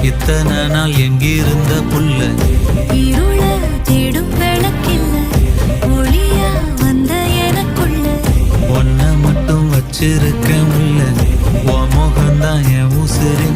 இத்தனை நாள் எங்கிருந்த புள்ள இருள தேடும் விளக்கில்ல ஒளியா வந்த எனக்குள்ள ஒன்ன மட்டும் வச்சிருக்க உள்ள உன் முகம்தான் என் உசுரே